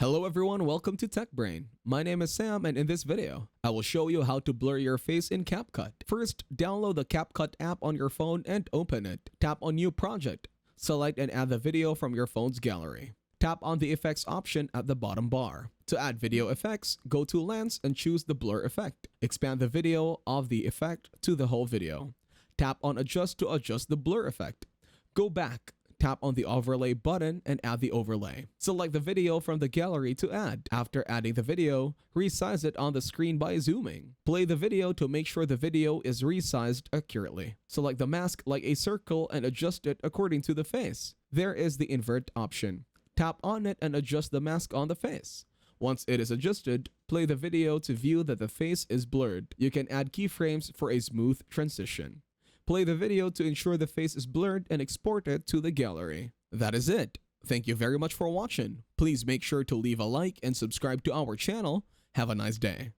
Hello everyone, welcome to Tech Brain. My name is Sam and in this video, I will show you how to blur your face in CapCut. First, download the CapCut app on your phone and open it. Tap on New Project. Select and add the video from your phone's gallery. Tap on the effects option at the bottom bar. To add video effects, go to Lens and choose the blur effect. Expand the video of the effect to the whole video. Tap on Adjust to adjust the blur effect. Go back. Tap on the overlay button and add the overlay. Select the video from the gallery to add. After adding the video, resize it on the screen by zooming. Play the video to make sure the video is resized accurately. Select the mask like a circle and adjust it according to the face. There is the invert option. Tap on it and adjust the mask on the face. Once it is adjusted, play the video to view that the face is blurred. You can add keyframes for a smooth transition. Play the video to ensure the face is blurred and export it to the gallery. That is it. Thank you very much for watching. Please make sure to leave a like and subscribe to our channel. Have a nice day.